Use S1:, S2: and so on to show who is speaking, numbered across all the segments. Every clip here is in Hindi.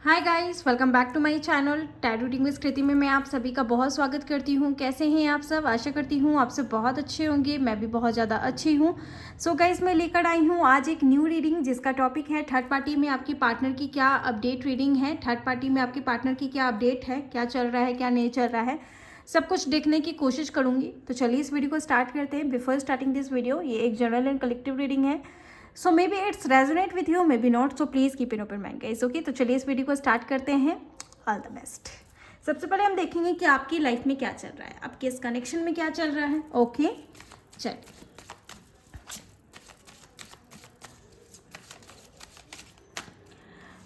S1: Hi guys, welcome back to my channel tarot reading with Kriti में मैं आप सभी का बहुत स्वागत करती हूँ। कैसे हैं आप सब? आशा करती हूँ आप सब बहुत अच्छे होंगे। मैं भी बहुत ज़्यादा अच्छी हूँ। सो गाइस, मैं लेकर आई हूँ आज एक न्यू रीडिंग जिसका टॉपिक है थर्ड पार्टी में आपकी पार्टनर की क्या अपडेट रीडिंग है। थर्ड पार्टी में आपकी पार्टनर की क्या अपडेट है, क्या चल रहा है, क्या नहीं चल रहा है, सब कुछ देखने की कोशिश करूँगी। तो चलिए इस वीडियो को स्टार्ट करते हैं। बिफोर स्टार्टिंग दिस वीडियो, ये एक जनरल एंड कलेक्टिव रीडिंग है। So maybe it's resonate with you, maybe not, so please keep in open mind guys. Okay, तो चलिए इस वीडियो को स्टार्ट करते हैं। All the best. सबसे पहले हम देखेंगे कि आपकी लाइफ में क्या चल रहा है, आपके इस कनेक्शन में क्या चल रहा है। ओके, चलिए।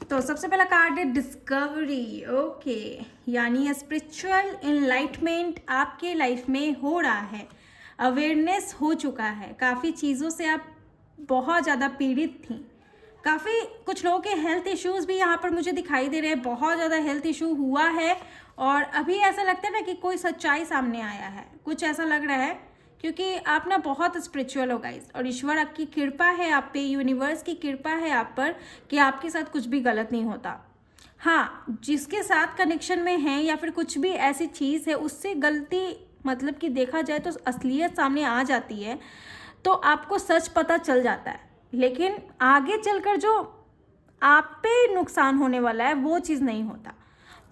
S1: तो सबसे पहला कार्ड है डिस्कवरी। ओके, यानी स्पिरिचुअल इनलाइटमेंट आपके लाइफ में हो रहा है, अवेयरनेस हो चुका है। काफ़ी चीज़ों से आप बहुत ज़्यादा पीड़ित थी। काफ़ी कुछ लोगों के हेल्थ इश्यूज भी यहाँ पर मुझे दिखाई दे रहे हैं। बहुत ज़्यादा हेल्थ इशू हुआ है और अभी ऐसा लगता है ना कि कोई सच्चाई सामने आया है, कुछ ऐसा लग रहा है, क्योंकि आप ना बहुत स्पिरिचुअल हो गाइस और ईश्वर आपकी कृपा है आप पे, यूनिवर्स की कृपा है आप पर कि आपके साथ कुछ भी गलत नहीं होता। हाँ, जिसके साथ कनेक्शन में है या फिर कुछ भी ऐसी चीज़ है उससे गलती, मतलब कि देखा जाए तो असलियत सामने आ जाती है, तो आपको सच पता चल जाता है। लेकिन आगे चलकर जो आप पे नुकसान होने वाला है वो चीज़ नहीं होता।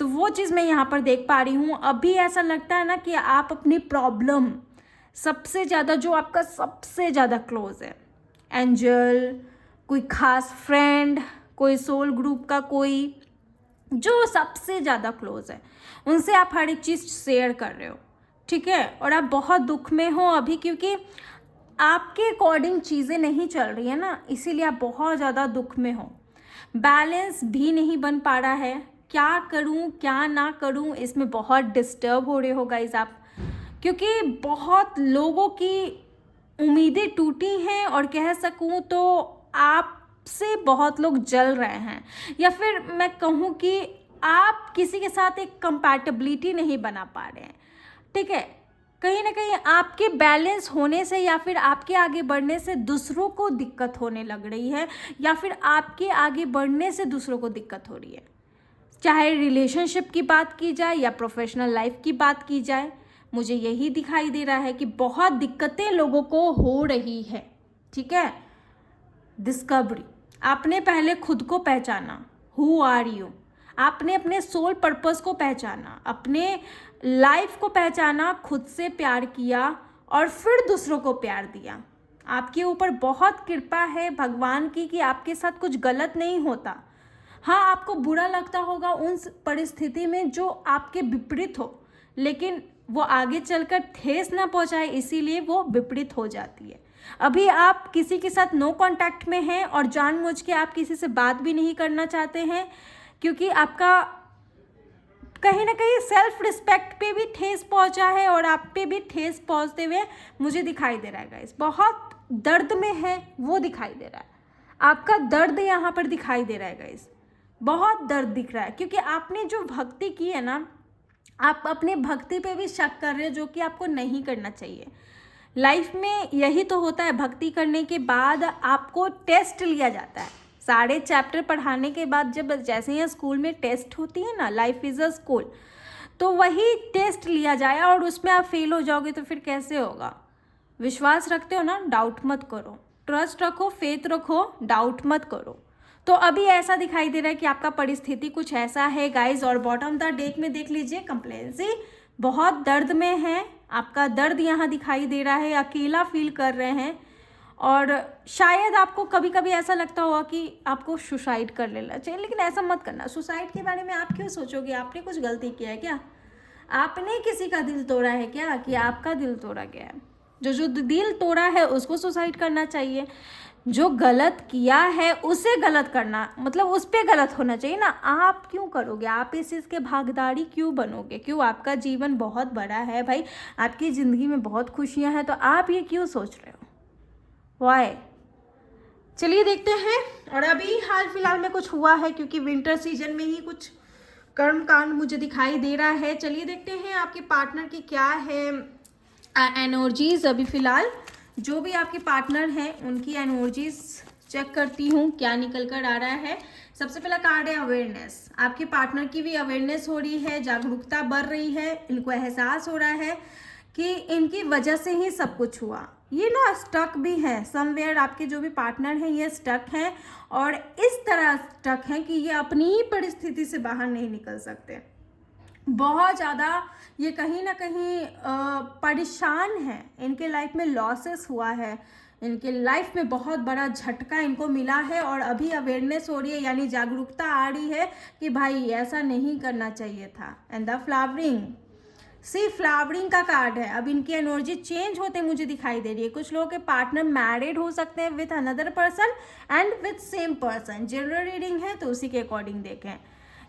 S1: तो वो चीज़ मैं यहाँ पर देख पा रही हूँ। अभी ऐसा लगता है ना कि आप अपनी प्रॉब्लम, सबसे ज़्यादा जो आपका सबसे ज़्यादा क्लोज है, एंजल, कोई खास फ्रेंड, कोई सोल ग्रुप का कोई जो सबसे ज़्यादा क्लोज है, उनसे आप हर एक चीज़ शेयर कर रहे हो, ठीक है। और आप बहुत दुख में हो अभी, क्योंकि आपके अकॉर्डिंग चीज़ें नहीं चल रही है ना, इसीलिए आप बहुत ज़्यादा दुख में हो। बैलेंस भी नहीं बन पा रहा है, क्या करूं क्या ना करूं, इसमें बहुत डिस्टर्ब हो रहे हो गाइज आप, क्योंकि बहुत लोगों की उम्मीदें टूटी हैं और कह सकूं तो आपसे बहुत लोग जल रहे हैं, या फिर मैं कहूं कि आप किसी के साथ एक कंपैटिबिलिटी नहीं बना पा रहे हैं, ठीक है। कहीं ना कहीं आपके बैलेंस होने से या फिर आपके आगे बढ़ने से दूसरों को दिक्कत होने लग रही है, या फिर आपके आगे बढ़ने से दूसरों को दिक्कत हो रही है। चाहे रिलेशनशिप की बात की जाए या प्रोफेशनल लाइफ की बात की जाए, मुझे यही दिखाई दे रहा है कि बहुत दिक्कतें लोगों को हो रही है, ठीक है। डिस्कवरी, आपने पहले खुद को पहचाना, हु आर यू। आपने अपने सोल पर्पस को पहचाना, अपने लाइफ को पहचाना, खुद से प्यार किया और फिर दूसरों को प्यार दिया। आपके ऊपर बहुत कृपा है भगवान की कि आपके साथ कुछ गलत नहीं होता। हाँ, आपको बुरा लगता होगा उन परिस्थिति में जो आपके विपरीत हो, लेकिन वो आगे चलकर ठेस ना पहुंचाए, इसीलिए वो विपरीत हो जाती है। अभी आप किसी के साथ नो कांटेक्ट में हैं और जानबूझ के आप किसी से बात भी नहीं करना चाहते हैं, क्योंकि आपका कहीं ना कहीं सेल्फ रिस्पेक्ट पे भी ठेस पहुंचा है और आप पे भी ठेस पहुंचते हुए मुझे दिखाई दे रहा है गाइस। बहुत दर्द में है वो दिखाई दे रहा है, आपका दर्द यहाँ पर दिखाई दे रहा है गाइस, बहुत दर्द दिख रहा है, क्योंकि आपने जो भक्ति की है ना, आप अपने भक्ति पे भी शक कर रहे हो, जो कि आपको नहीं करना चाहिए। लाइफ में यही तो होता है, भक्ति करने के बाद आपको टेस्ट लिया जाता है। सारे चैप्टर पढ़ाने के बाद जब जैसे ही स्कूल में टेस्ट होती है ना, लाइफ इज़ अ स्कूल, तो वही टेस्ट लिया जाए और उसमें आप फेल हो जाओगे तो फिर कैसे होगा। विश्वास रखते हो ना, डाउट मत करो, ट्रस्ट रखो, फेथ रखो, डाउट मत करो। तो अभी ऐसा दिखाई दे रहा है कि आपका परिस्थिति कुछ ऐसा है गाइज। और बॉटम द डेक में देख लीजिए, कंप्लेंसी, बहुत दर्द में है, आपका दर्द यहाँ दिखाई दे रहा है, अकेला फील कर रहे हैं। और शायद आपको कभी कभी ऐसा लगता होगा कि आपको सुसाइड कर लेना चाहिए, लेकिन ऐसा मत करना। सुसाइड के बारे में आप क्यों सोचोगे? आपने कुछ गलती किया है क्या? आपने किसी का दिल तोड़ा है क्या कि आपका दिल तोड़ा गया है? जो दिल तोड़ा है उसको सुसाइड करना चाहिए, जो गलत किया है उसे गलत करना, मतलब उस पर गलत होना चाहिए ना। आप क्यों करोगे? आप इस चीज़ के भागीदारी क्यों बनोगे? क्यों? आपका जीवन बहुत बड़ा है भाई, आपकी ज़िंदगी में बहुत खुशियां हैं, तो आप ये क्यों सोच रहे हो? वाई? चलिए देखते हैं। और अभी हाल फिलहाल में कुछ हुआ है, क्योंकि विंटर सीजन में ही कुछ कर्म कांड मुझे दिखाई दे रहा है। चलिए देखते हैं आपके पार्टनर की क्या है एनर्जीज। अभी फिलहाल जो भी आपके पार्टनर हैं उनकी एनर्जीज चेक करती हूँ क्या निकल कर आ रहा है। सबसे पहला कार्ड है अवेयरनेस। आपके पार्टनर की भी अवेयरनेस हो रही है, जागरूकता बढ़ रही है, इनको एहसास हो रहा है कि इनकी वजह से ही सब कुछ हुआ। ये ना स्टक भी है समवेयर, आपके जो भी पार्टनर हैं ये स्टक हैं और इस तरह स्टक हैं कि ये अपनी ही परिस्थिति से बाहर नहीं निकल सकते। बहुत ज़्यादा ये कहीं ना कहीं परेशान है, इनके लाइफ में लॉसेस हुआ है, इनके लाइफ में बहुत बड़ा झटका इनको मिला है और अभी अवेयरनेस हो रही है, यानी जागरूकता आ रही है कि भाई ऐसा नहीं करना चाहिए था। And the flowering, see flowering का कार्ड है। अब इनकी एनर्जी चेंज होते मुझे दिखाई दे रही है। कुछ लोगों के पार्टनर मैरिड हो सकते हैं with another person and with same person. General reading है तो उसी के अकॉर्डिंग देखें।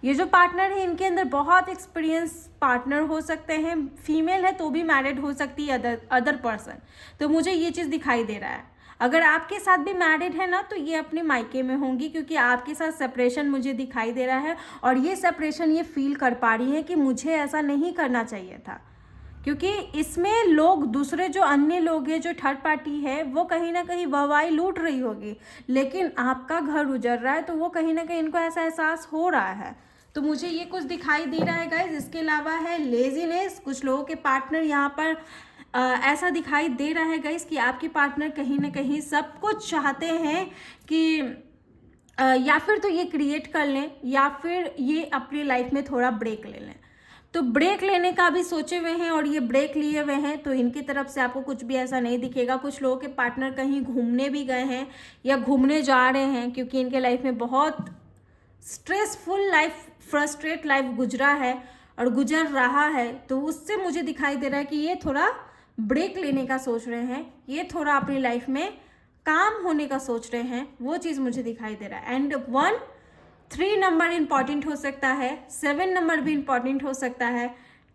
S1: ये जो पार्टनर है इनके अंदर बहुत एक्सपीरियंस पार्टनर हो सकते हैं, फीमेल है तो भी मैरिड हो सकती है अदर पर्सन। तो मुझे ये चीज़ दिखाई दे रहा है। अगर आपके साथ भी मैरिड है ना तो ये अपने मायके में होंगी, क्योंकि आपके साथ सेपरेशन मुझे दिखाई दे रहा है और ये सेपरेशन ये फील कर पा रही है कि मुझे ऐसा नहीं करना चाहिए था, क्योंकि इसमें लोग दूसरे जो अन्य लोग हैं, जो थर्ड पार्टी है, वो कहीं ना कहीं वाहवाही लूट रही होगी, लेकिन आपका घर उजड़ रहा है तो वो कहीं ना कहीं इनको ऐसा एहसास हो रहा है। तो मुझे ये कुछ दिखाई दे रहा है गाइज। इसके अलावा है लेजीनेस। कुछ लोगों के पार्टनर यहाँ पर ऐसा दिखाई दे रहा है गाइज कि आपके पार्टनर कहीं ना कहीं सब कुछ चाहते हैं कि या फिर तो ये क्रिएट कर लें या फिर ये अपनी लाइफ में थोड़ा ब्रेक ले लें। तो ब्रेक लेने का भी सोचे हुए हैं और ये ब्रेक लिए हुए हैं, तो इनकी तरफ से आपको कुछ भी ऐसा नहीं दिखेगा। कुछ लोगों के पार्टनर कहीं घूमने भी गए हैं या घूमने जा रहे हैं, क्योंकि इनके लाइफ में बहुत स्ट्रेसफुल लाइफ, फ्रस्ट्रेट लाइफ गुजरा है और गुजर रहा है। तो उससे मुझे दिखाई दे रहा है कि ये थोड़ा ब्रेक लेने का सोच रहे हैं, ये थोड़ा अपनी लाइफ में काम होने का सोच रहे हैं, वो चीज़ मुझे दिखाई दे रहा है। एंड 3 नंबर इंपॉर्टेंट हो सकता है, 7 नंबर भी इंपॉर्टेंट हो सकता है,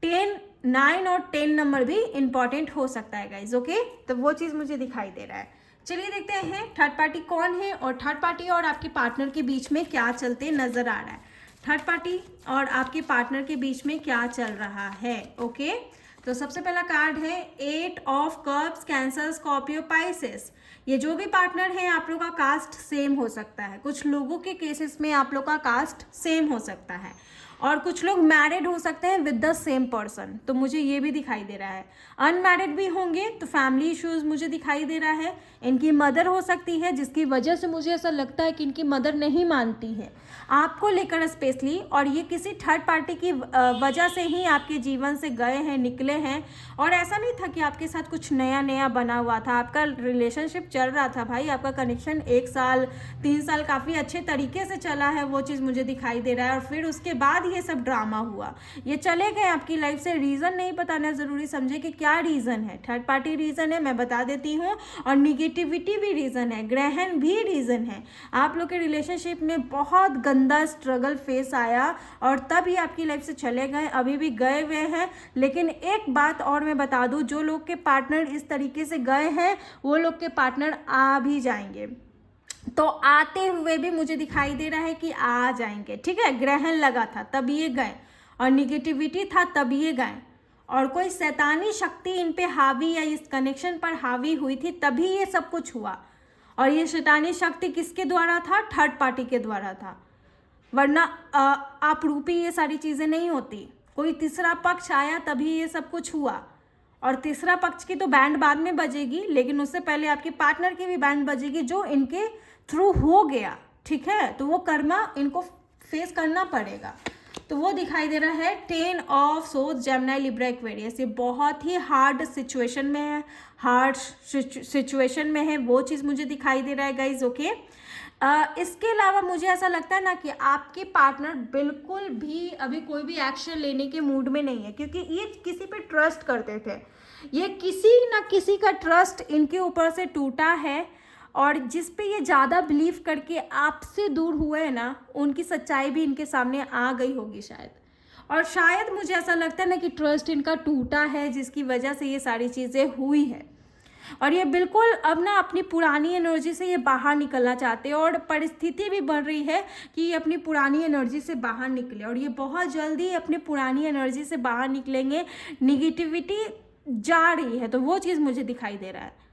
S1: 9 और 10 नंबर भी इंपॉर्टेंट हो सकता है गाइज। ओके, तो वो चीज़ मुझे दिखाई दे रहा है। चलिए देखते हैं थर्ड पार्टी कौन है और थर्ड पार्टी और आपके पार्टनर के बीच में क्या चलते नजर आ रहा है। थर्ड पार्टी और आपके पार्टनर के बीच में क्या चल रहा है। ओके, तो सबसे पहला कार्ड है 8 of cups, cancer, Scorpio, Pisces. ये जो भी पार्टनर है आप लोग का कास्ट सेम हो सकता है। कुछ लोगों के केसेस में आप लोग का कास्ट सेम हो सकता है और कुछ लोग मैरिड हो सकते हैं विद द सेम पर्सन, तो मुझे ये भी दिखाई दे रहा है। अनमैरिड भी होंगे तो फैमिली इश्यूज मुझे दिखाई दे रहा है। इनकी मदर हो सकती है, जिसकी वजह से मुझे ऐसा लगता है कि इनकी मदर नहीं मानती है आपको लेकर स्पेशली, और ये किसी थर्ड पार्टी की वजह से ही आपके जीवन से गए हैं, निकले हैं। और ऐसा नहीं था कि आपके साथ कुछ नया नया बना हुआ था, आपका रिलेशनशिप चल रहा था भाई, आपका कनेक्शन 1 साल 3 साल काफ़ी अच्छे तरीके से चला है, वो चीज़ मुझे दिखाई दे रहा है। और फिर उसके बाद ये सब ड्रामा हुआ, ये चले गए आपकी लाइफ से। रीज़न नहीं बताना ज़रूरी, समझे कि क्या रीज़न है। थर्ड पार्टी रीज़न है, मैं बता देती हूँ, और निगेटिविटी भी रीज़न है, ग्रहण भी रीज़न है। आप लोग के रिलेशनशिप में बहुत गंदा स्ट्रगल फेस आया और तब ये आपकी लाइफ से चले गए, अभी भी गए हुए हैं। लेकिन एक बात और मैं बता दूँ, जो लोग के पार्टनर इस तरीके से गए हैं वो लोग के पार्टनर आ भी जाएंगे, तो आते हुए भी मुझे दिखाई दे रहा है कि आ जाएंगे। ठीक है, ग्रहण लगा था तब ये गए और निगेटिविटी था तब ये गए, और कोई शैतानी शक्ति इन पे हावी या इस कनेक्शन पर हावी हुई थी तभी ये सब कुछ हुआ। और ये शैतानी शक्ति किसके द्वारा था? थर्ड पार्टी के द्वारा था, वरना आप रूपी ये सारी चीज़ें नहीं होती। कोई तीसरा पक्ष आया तभी ये सब कुछ हुआ, और तीसरा पक्ष की तो बैंड बाद में बजेगी, लेकिन उससे पहले आपके पार्टनर की भी बैंड बजेगी जो इनके थ्रू हो गया। ठीक है, तो वो कर्मा इनको फेस करना पड़ेगा। तो वो दिखाई दे रहा है 10 of swords, Gemini, Libra, Aquarius. ये बहुत ही हार्ड सिचुएशन में है, हार्ड सिचुएशन में है, वो चीज़ मुझे दिखाई दे रहा है गाइज। ओके, इसके अलावा मुझे ऐसा लगता है ना कि आपके पार्टनर बिल्कुल भी अभी कोई भी एक्शन लेने के मूड में नहीं है, क्योंकि ये किसी पे ट्रस्ट करते थे। ये किसी ना किसी का ट्रस्ट इनके ऊपर से टूटा है, और जिस पे ये ज़्यादा बिलीव करके आपसे दूर हुए हैं ना, उनकी सच्चाई भी इनके सामने आ गई होगी शायद। और शायद मुझे ऐसा लगता है ना कि ट्रस्ट इनका टूटा है, जिसकी वजह से ये सारी चीज़ें हुई है। और ये बिल्कुल अब ना अपनी पुरानी एनर्जी से ये बाहर निकलना चाहते हैं, और परिस्थिति भी बन रही है कि ये अपनी पुरानी एनर्जी से बाहर निकले, और ये बहुत जल्दी अपनी पुरानी एनर्जी से बाहर निकलेंगे। निगेटिविटी जा रही है, तो वो चीज़ मुझे दिखाई दे रहा है।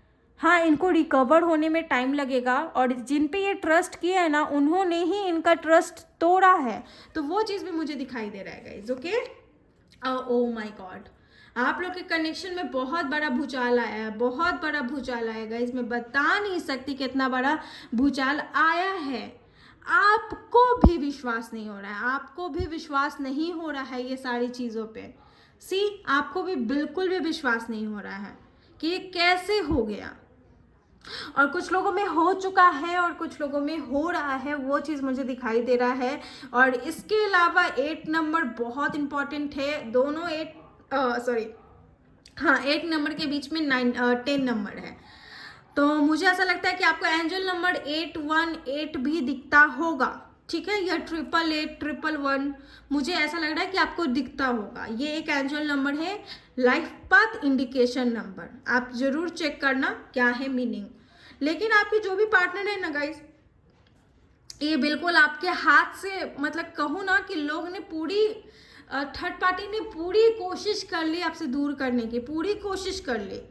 S1: हाँ, इनको रिकवर होने में टाइम लगेगा, और जिन पे ये ट्रस्ट किया है ना, उन्होंने ही इनका ट्रस्ट तोड़ा है, तो वो चीज़ भी मुझे दिखाई दे रहा है guys. Okay, oh my God, आप लोग के कनेक्शन में बहुत बड़ा भूचाल आया है, बहुत बड़ा भूचाल आया गाइज। मैं बता नहीं सकती कितना बड़ा भूचाल आया है। आपको भी विश्वास नहीं हो रहा है, आपको भी विश्वास नहीं हो रहा है ये सारी चीज़ों पे। आपको भी बिल्कुल भी विश्वास नहीं हो रहा है कि ये कैसे हो गया। और कुछ लोगों में हो चुका है और कुछ लोगों में हो रहा है, वो चीज़ मुझे दिखाई दे रहा है। और इसके अलावा 8 नंबर बहुत इंपॉर्टेंट है। दोनों 8 नंबर के बीच में 10 नंबर है। तो मुझे ऐसा लगता है कि आपको एंजल नंबर 818 भी दिखता होगा, ठीक है, या 888 मुझे ऐसा लग रहा है कि आपको दिखता होगा। ये एक एंजल नंबर है, लाइफ पाथ इंडिकेशन नंबर। आप जरूर चेक करना क्या है मीनिंग। लेकिन आपके जो भी पार्टनर है ना गाइस, ये बिल्कुल आपके हाथ से, मतलब कहूँ ना कि लोग ने पूरी थर्ड पार्टी ने पूरी कोशिश कर ली आपसे दूर करने की, पूरी कोशिश कर ली।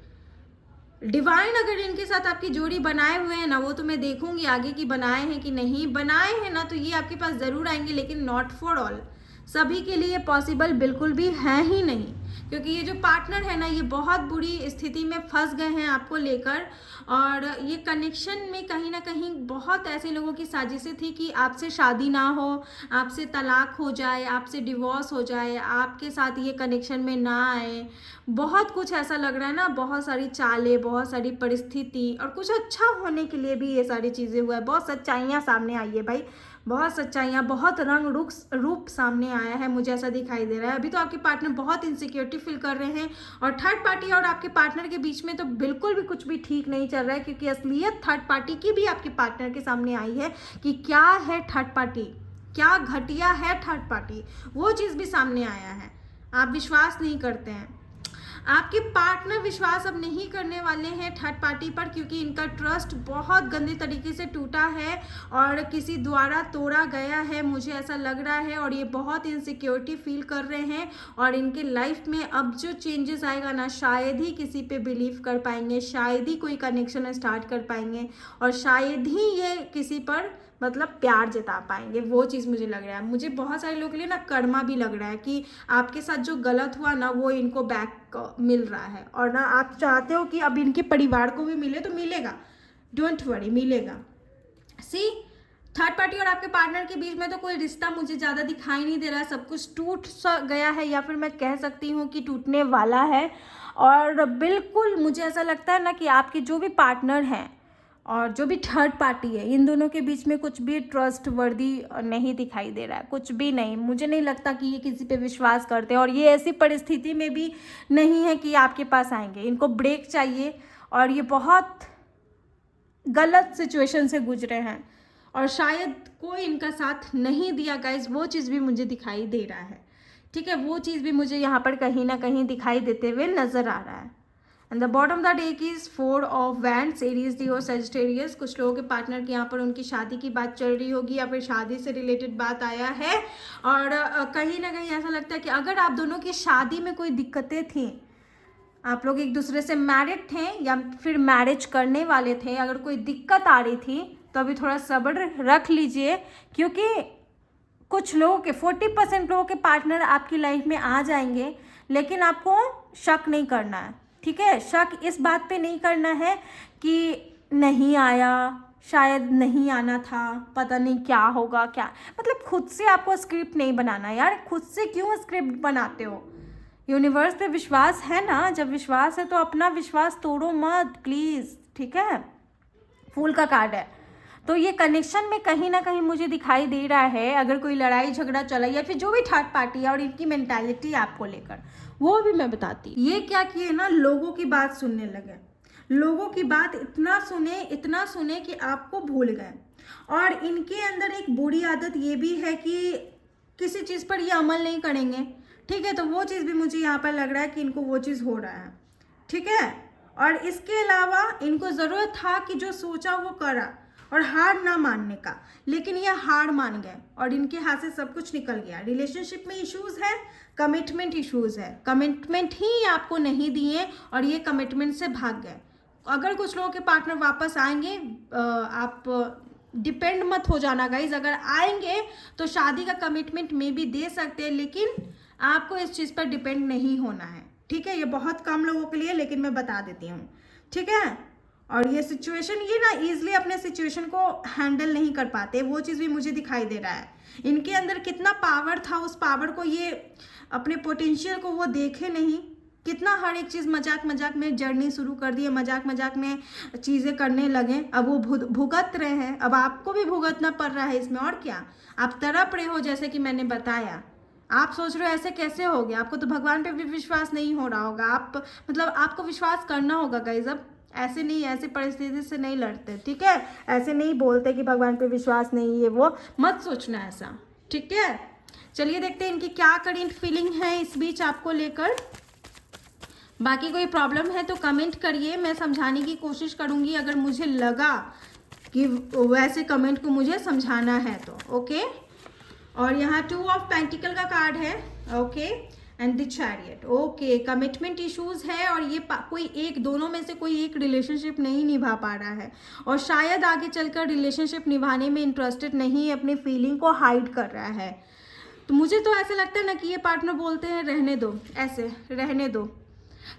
S1: डिवाइन अगर इनके साथ आपकी जोड़ी बनाए हुए हैं ना, वो तो मैं देखूंगी आगे कि बनाए हैं कि नहीं बनाए हैं ना, तो ये आपके पास ज़रूर आएंगे, लेकिन नॉट फॉर ऑल, सभी के लिए पॉसिबल बिल्कुल भी है ही नहीं। क्योंकि ये जो पार्टनर है ना, ये बहुत बुरी स्थिति में फंस गए हैं आपको लेकर। और ये कनेक्शन में कहीं ना कहीं बहुत ऐसे लोगों की साजिशें थी कि आपसे शादी ना हो, आपसे तलाक हो जाए, आपसे डिवोर्स हो जाए, आपके साथ ये कनेक्शन में ना आए। बहुत कुछ ऐसा लग रहा है ना, बहुत सारी चालें, बहुत सारी परिस्थिति, और कुछ अच्छा होने के लिए भी ये सारी चीज़ें हुआ है। बहुत सच्चाइयाँ सामने आई है भाई, बहुत सच्चाइयाँ, बहुत रंग रूप सामने आया है, मुझे ऐसा दिखाई दे रहा है। अभी तो आपके पार्टनर बहुत इनसिक्योरिटी फील कर रहे हैं, और थर्ड पार्टी और आपके पार्टनर के बीच में तो बिल्कुल भी कुछ भी ठीक नहीं चल रहा है। क्योंकि असलियत थर्ड पार्टी की भी आपके पार्टनर के सामने आई है कि क्या है थर्ड पार्टी, क्या घटिया है थर्ड पार्टी, वो चीज़ भी सामने आया है। आप विश्वास नहीं करते हैं, आपके पार्टनर विश्वास अब नहीं करने वाले हैं थर्ड पार्टी पर, क्योंकि इनका ट्रस्ट बहुत गंदे तरीके से टूटा है और किसी द्वारा तोड़ा गया है, मुझे ऐसा लग रहा है। और ये बहुत इनसिक्योरिटी फील कर रहे हैं, और इनके लाइफ में अब जो चेंजेस आएगा ना, शायद ही किसी पे बिलीव कर पाएंगे, शायद ही कोई कनेक्शन स्टार्ट कर पाएंगे, और शायद ही ये किसी पर मतलब प्यार जता पाएंगे। वो चीज़ मुझे लग रहा है। मुझे बहुत सारे लोगों के लिए ना कर्मा भी लग रहा है कि आपके साथ जो गलत हुआ ना, वो इनको बैक मिल रहा है, और ना आप चाहते हो कि अब इनके परिवार को भी मिले, तो मिलेगा, डोंट वरी, मिलेगा। थर्ड पार्टी और आपके पार्टनर के बीच में तो कोई रिश्ता मुझे ज़्यादा दिखाई नहीं दे रहा है, सब कुछ टूट सा गया है, या फिर मैं कह सकती हूँ कि टूटने वाला है। और बिल्कुल मुझे ऐसा लगता है ना कि आपके जो भी पार्टनर हैं और जो भी थर्ड पार्टी है, इन दोनों के बीच में कुछ भी ट्रस्ट वर्दी नहीं दिखाई दे रहा है, कुछ भी नहीं। मुझे नहीं लगता कि ये किसी पे विश्वास करते हैं, और ये ऐसी परिस्थिति में भी नहीं है कि आपके पास आएंगे। इनको ब्रेक चाहिए, और ये बहुत गलत सिचुएशन से गुजरे हैं, और शायद कोई इनका साथ नहीं दिया गाइज, वो चीज़ भी मुझे दिखाई दे रहा है, ठीक है, वो चीज़ भी मुझे यहाँ पर कहीं ना कहीं दिखाई देते हुए नज़र आ रहा है। And the bottom the deck is 4 of wands, Aries, Leo, Sagittarius. कुछ लोगों के पार्टनर के यहाँ पर उनकी शादी की बात चल रही होगी, या फिर शादी से रिलेटेड बात आया है। और कहीं ना कहीं ऐसा लगता है कि अगर आप दोनों की शादी में कोई दिक्कतें थी, आप लोग एक दूसरे से मैरिड थे या फिर मैरिज करने वाले थे, अगर कोई दिक्कत आ रही थी, तो अभी थोड़ा सब्र रख लीजिए। क्योंकि कुछ लोगों के 40% लोगों के पार्टनर आपकी लाइफ में आ जाएंगे, लेकिन आपको शक नहीं करना है, ठीक है। शक इस बात पे नहीं करना है कि नहीं आया, शायद नहीं आना था, पता नहीं क्या होगा, क्या मतलब खुद से आपको स्क्रिप्ट नहीं बनाना यार। खुद से क्यों स्क्रिप्ट बनाते हो? यूनिवर्स पे विश्वास है ना, जब विश्वास है तो अपना विश्वास तोड़ो मत प्लीज़, ठीक है। फूल का कार्ड है, तो ये कनेक्शन में कहीं ना कहीं मुझे दिखाई दे रहा है, अगर कोई लड़ाई झगड़ा चला या फिर जो भी थर्ड पार्टी है और इनकी मेंटालिटी आपको लेकर, वो भी मैं बताती। ये क्या किए ना, लोगों की बात सुनने लगे, लोगों की बात इतना सुने कि आपको भूल गए। और इनके अंदर एक बुरी आदत ये भी है कि किसी चीज़ पर ये अमल नहीं करेंगे, ठीक है। तो वो चीज़ भी मुझे यहाँ पर लग रहा है कि इनको वो चीज़ हो रहा है, ठीक है। और इसके अलावा इनको ज़रूरत था कि जो सोचा वो करा, और हार ना मानने का, लेकिन ये हार मान गए और इनके हाथ से सब कुछ निकल गया। रिलेशनशिप में इश्यूज़ है, कमिटमेंट इश्यूज़ है, कमिटमेंट ही आपको नहीं दिए और ये कमिटमेंट से भाग गए। अगर कुछ लोगों के पार्टनर वापस आएंगे, आप डिपेंड मत हो जाना गाइज, अगर आएंगे तो शादी का कमिटमेंट में भी दे सकते हैं, लेकिन आपको इस चीज़ पर डिपेंड नहीं होना है, ठीक है। ये बहुत कम लोगों के लिए, लेकिन मैं बता देती हूँ, ठीक है। और ये सिचुएशन, ये ना ईजिली अपने सिचुएशन को हैंडल नहीं कर पाते, वो चीज़ भी मुझे दिखाई दे रहा है। इनके अंदर कितना पावर था, उस पावर को ये अपने पोटेंशियल को वो देखे नहीं, कितना हर एक चीज़ मजाक मजाक में जर्नी शुरू कर दी है, मजाक मजाक में चीज़ें करने लगे, अब वो भुगत रहे हैं, अब आपको भी भुगतना पड़ रहा है इसमें, और क्या। आप तड़प रहे हो, जैसे कि मैंने बताया, आप सोच रहे हो ऐसे कैसे हो गया, आपको तो भगवान पे भी विश्वास नहीं हो रहा होगा, आप मतलब आपको विश्वास करना होगा गाइस। अब ऐसे नहीं, ऐसे परिस्थिति से नहीं लड़ते, ठीक है। ऐसे नहीं बोलते कि भगवान पे विश्वास नहीं है, वो मत सोचना ऐसा, ठीक है। चलिए देखते हैं इनकी क्या करंट फीलिंग है इस बीच आपको लेकर। बाकी कोई प्रॉब्लम है तो कमेंट करिए, मैं समझाने की कोशिश करूंगी अगर मुझे लगा कि वैसे कमेंट को मुझे समझाना है तो, ओके। और यहाँ 2 ऑफ पेंटिकल का कार्ड है, okay, and the chariot, okay. Commitment issues है और ये कोई एक, दोनों में से कोई एक रिलेशनशिप नहीं निभा पा रहा है, और शायद आगे चलकर रिलेशनशिप निभाने में इंटरेस्टेड नहीं है, अपनी फीलिंग को हाइड कर रहा है। तो मुझे तो ऐसा लगता है ना कि ये पार्टनर बोलते हैं रहने दो, ऐसे रहने दो,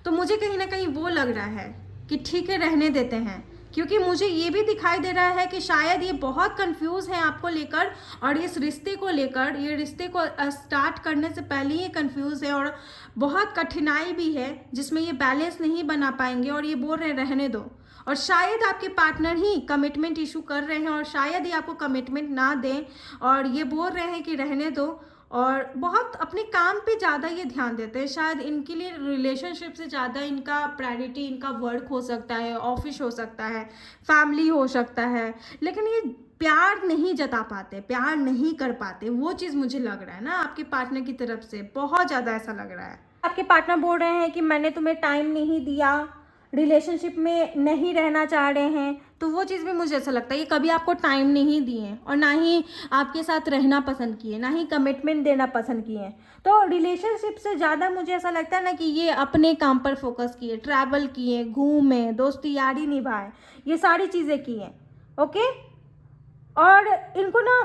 S1: तो मुझे कहीं ना कहीं वो लग रहा है कि ठीक है रहने देते हैं, क्योंकि मुझे ये भी दिखाई दे रहा है कि शायद ये बहुत कंफ्यूज हैं आपको लेकर, और इस रिश्ते को लेकर, ये रिश्ते को स्टार्ट करने से पहले ही कंफ्यूज है, और बहुत कठिनाई भी है जिसमें ये बैलेंस नहीं बना पाएंगे, और ये बोल रहे हैं रहने दो। और शायद आपके पार्टनर ही कमिटमेंट इशू कर रहे हैं, और शायद ही आपको कमिटमेंट ना दें, और ये बोल रहे हैं कि रहने दो, और बहुत अपने काम पे ज़्यादा ये ध्यान देते हैं। शायद इनके लिए रिलेशनशिप से ज़्यादा इनका प्रायोरिटी इनका वर्क हो सकता है, ऑफिस हो सकता है, फैमिली हो सकता है, लेकिन ये प्यार नहीं जता पाते, प्यार नहीं कर पाते, वो चीज़ मुझे लग रहा है ना आपके पार्टनर की तरफ से, बहुत ज़्यादा ऐसा लग रहा है। आपके पार्टनर बोल रहे हैं कि मैंने तुम्हें टाइम नहीं दिया, रिलेशनशिप में नहीं रहना चाह रहे हैं, तो वो चीज़ भी मुझे ऐसा लगता है ये कभी आपको टाइम नहीं दिए, और ना ही आपके साथ रहना पसंद किए, ना ही कमिटमेंट देना पसंद किए। तो रिलेशनशिप से ज़्यादा मुझे ऐसा लगता है ना कि ये अपने काम पर फोकस किए, ट्रैवल किए, घूमे, दोस्ती यारी निभाए, ये सारी चीज़ें किए, ओके। और इनको ना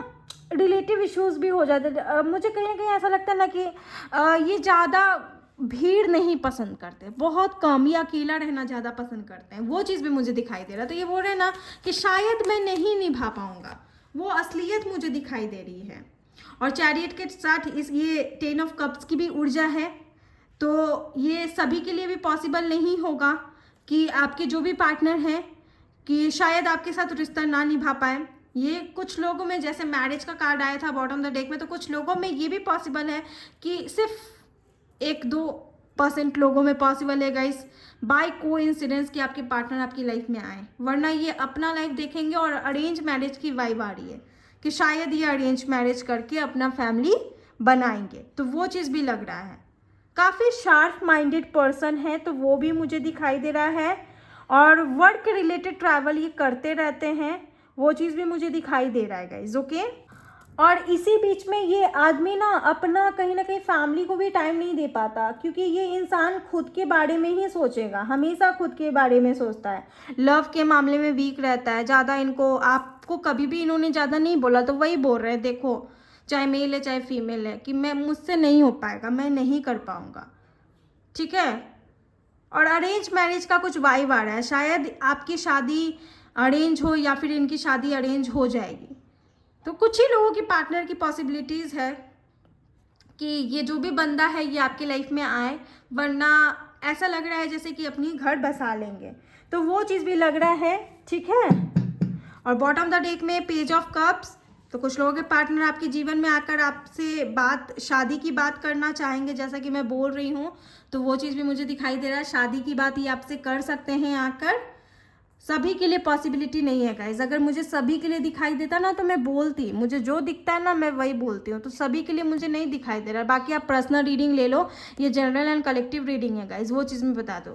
S1: रिलेटिव इश्यूज़ भी हो जाते थे। मुझे कहीं ना कहीं ऐसा लगता है ना कि ये ज़्यादा भीड़ नहीं पसंद करते, बहुत कम, या अकेला रहना ज़्यादा पसंद करते हैं, वो चीज़ भी मुझे दिखाई दे रहा है। तो ये बोल रहे हैं ना कि शायद मैं नहीं निभा पाऊंगा, वो असलियत मुझे दिखाई दे रही है। और चैरियट के साथ ये 10 ऑफ कप्स की भी ऊर्जा है, तो ये सभी के लिए भी पॉसिबल नहीं होगा कि आपके जो भी पार्टनर हैं कि शायद आपके साथ रिश्ता ना निभा पाए। ये कुछ लोगों में, जैसे मैरिज का कार्ड आया था बॉटम द डेक में, तो कुछ लोगों में ये भी पॉसिबल है कि सिर्फ 1-2% लोगों में पॉसिबल है गाइस, बाय कोइंसिडेंस कि आपके पार्टनर आपकी लाइफ में आए, वरना ये अपना लाइफ देखेंगे। और अरेंज मैरिज की वाइब आ रही है कि शायद ये अरेंज मैरिज करके अपना फैमिली बनाएंगे, तो वो चीज़ भी लग रहा है। काफ़ी शार्प माइंडेड पर्सन है, तो वो भी मुझे दिखाई दे रहा है, और वर्क रिलेटेड ट्रैवल ये करते रहते हैं, वो चीज़ भी मुझे दिखाई दे रहा है गाइज, ओके। और इसी बीच में ये आदमी ना अपना कहीं ना कहीं फैमिली को भी टाइम नहीं दे पाता, क्योंकि ये इंसान खुद के बारे में ही सोचेगा, हमेशा खुद के बारे में सोचता है, लव के मामले में वीक रहता है ज़्यादा। इनको, आपको कभी भी इन्होंने ज़्यादा नहीं बोला, तो वही बोल रहे हैं, देखो चाहे मेल है चाहे फीमेल है, कि मैं, मुझसे नहीं हो पाएगा, मैं नहीं कर पाऊँगा, ठीक है। और अरेंज मैरिज का कुछ वाइब आ रहा है, शायद आपकी शादी अरेंज हो या फिर इनकी शादी अरेंज हो जाएगी। तो कुछ ही लोगों की पार्टनर की पॉसिबिलिटीज़ है कि ये जो भी बंदा है ये आपकी लाइफ में आए, वरना ऐसा लग रहा है जैसे कि अपनी घर बसा लेंगे, तो वो चीज़ भी लग रहा है, ठीक है। और बॉटम द डेक में पेज ऑफ कप्स, तो कुछ लोगों के पार्टनर आपके जीवन में आकर आपसे शादी की बात करना चाहेंगे, जैसा कि मैं बोल रही हूँ, तो वो चीज़ भी मुझे दिखाई दे रहा है, शादी की बात ये आपसे कर सकते हैं आकर। सभी के लिए पॉसिबिलिटी नहीं है गाइज, अगर मुझे सभी के लिए दिखाई देता ना तो मैं बोलती, मुझे जो दिखता है ना मैं वही बोलती हूँ, तो सभी के लिए मुझे नहीं दिखाई दे रहा है। बाकी आप पर्सनल रीडिंग ले लो, ये जनरल एंड कलेक्टिव रीडिंग है गाइज, वो चीज़ मैं बता दो।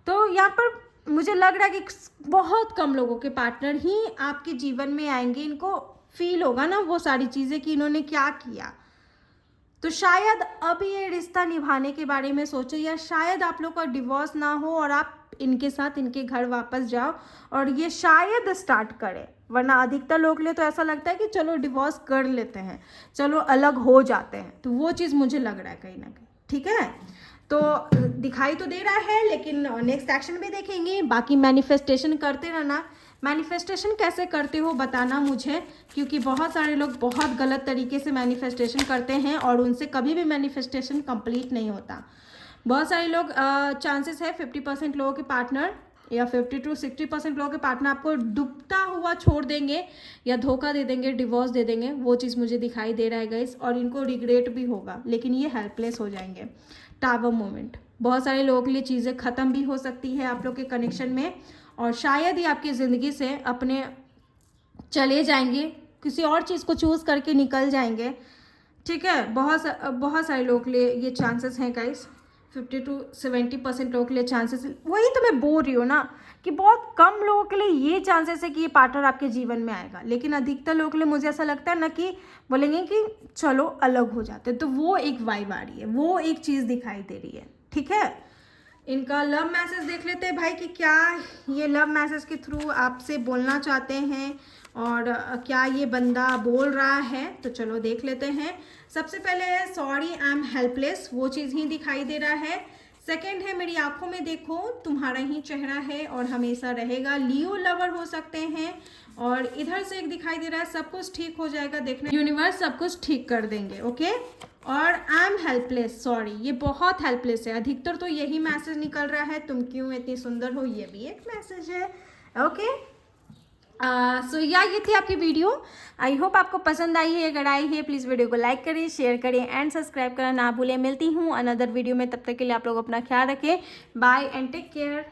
S1: तो यहाँ पर मुझे लग रहा है कि बहुत कम लोगों के पार्टनर ही आपके जीवन में आएंगे, इनको फील होगा ना वो सारी चीज़ें कि इन्होंने क्या किया, तो शायद अब ये रिश्ता निभाने के बारे में सोचे, या शायद आप लोग का डिवोर्स ना हो और आप आप इनके साथ इनके घर वापस जाओ और ये शायद स्टार्ट करें, वरना अधिकतर लोग के लिए तो ऐसा लगता है कि चलो डिवोर्स कर लेते हैं, चलो अलग हो जाते हैं, तो वो चीज़ मुझे लग रहा है कहीं ना कहीं। ठीक है, तो दिखाई तो दे रहा है, लेकिन नेक्स्ट एक्शन भी देखेंगे। बाकी मैनिफेस्टेशन करते रहना। मैनिफेस्टेशन कैसे करते हो बताना मुझे, क्योंकि बहुत सारे लोग बहुत गलत तरीके से मैनिफेस्टेशन करते हैं और उनसे कभी भी मैनिफेस्टेशन कंप्लीट नहीं होता। बहुत सारे लोग चांसेस है 50% लोगों के पार्टनर या 50 to 60% लोगों के पार्टनर आपको डूबता हुआ छोड़ देंगे या धोखा दे देंगे, डिवोर्स दे देंगे। वो चीज़ मुझे दिखाई दे रहा है गाइस, और इनको रिग्रेट भी होगा, लेकिन ये हेल्पलेस हो जाएंगे। टावर मोमेंट, बहुत सारे लोगों के लिए चीज़ें ख़त्म भी हो सकती है आप लोग के कनेक्शन में, और शायद ही आपकी ज़िंदगी से अपने चले जाएंगे, किसी और चीज़ को चूज़ करके निकल जाएंगे। ठीक है, बहुत सारे लोगों के लिए ये चांसेस हैं गाइस, 50 to 70% लोगों के लिए चांसेस। वही तो मैं बोल रही हूँ ना कि बहुत कम लोगों के लिए ये चांसेस है कि ये पार्टनर आपके जीवन में आएगा, लेकिन अधिकतर लोगों के लिए मुझे ऐसा लगता है ना कि बोलेंगे कि चलो अलग हो जाते, तो वो एक वाइब आ रही है, वो एक चीज़ दिखाई दे रही है। ठीक है, इनका लव मैसेज देख लेते हैं भाई कि क्या ये लव मैसेज के थ्रू आपसे बोलना चाहते हैं और क्या ये बंदा बोल रहा है, तो चलो देख लेते हैं। सबसे पहले है सॉरी आई एम हेल्पलेस, वो चीज़ ही दिखाई दे रहा है। सेकंड है मेरी आंखों में देखो, तुम्हारा ही चेहरा है और हमेशा रहेगा, लियो लवर हो सकते हैं। और इधर से एक दिखाई दे रहा है सब कुछ ठीक हो जाएगा, देखना यूनिवर्स सब कुछ ठीक कर देंगे। ओके, और आई एम हेल्पलेस, सॉरी, ये बहुत हेल्पलेस है। अधिकतर तो यही मैसेज निकल रहा है, तुम क्यों इतनी सुंदर हो, ये भी एक मैसेज है। ओके, सो ये थी आपकी वीडियो। आई होप आपको पसंद आई है। अगर आई है प्लीज़ वीडियो को लाइक करें, शेयर करें एंड सब्सक्राइब करना ना भूलें। मिलती हूँ अनदर वीडियो में, तब तक के लिए आप लोग अपना ख्याल रखें। Bye and take care.